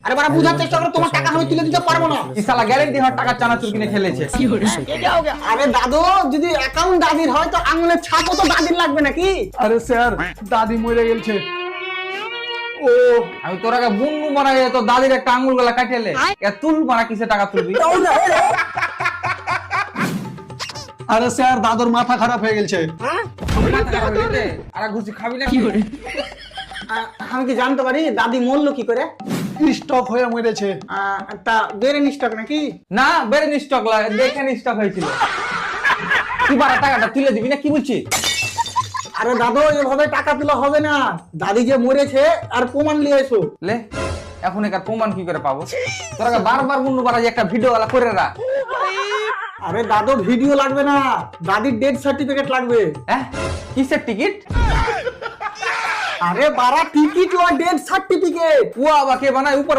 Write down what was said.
আরে বাড়া বুঝার চেষ্টা করো, তোমার টাকা আমি তুলে দিতে পারবো না। কি শালা গ্যারান্টি হয় টাকা চানাচুর কিনে খেলেছে। আরে দাদু, যদি অ্যাকাউন্ট দাদির হয় তো আঙুলের ছাপও তো দাদির লাগবে নাকি? আরে স্যার, দাদি মরে গেছে। ও আমি তোর আগে বুনু মারা গেছে, তো দাদির একটা আঙুল গলা কাটিয়েলে তুল মারা কিসে টাকা তুলবি? আরে স্যার, দাদুর মাথা খারাপ হয়ে গেছে। আর ঘুষি খাবি না? আমি কি জানতে পারি দাদি মরলো কি করে? স্টক হয়ে মরেছে। তা বেরেন স্টক নাকি? না বেরেন স্টক দেখেন স্টক হয়েছিল। তুই বারা টাকাটা তুলে দিবি না কি বলছি? আরে দাদু, এভাবে টাকা তোলা হবে না। দাদি যে মরেছে আর প্রমাণ নিয়ে এসো। লে এখন একার প্রমাণ কি করে পাবো? তোরা বারবার বুনু মারা যে একটা ভিডিও গলা করে রাখ। আরে দাদু, ভিডিও লাগবে না, দাদির ডেথ সার্টিফিকেট লাগবে। হ্যাঁ কিসের টিকিট? আরে বাড়া টিকিট ও ডেথ সার্টিফিকেট। ও আবার কে বানায় উপর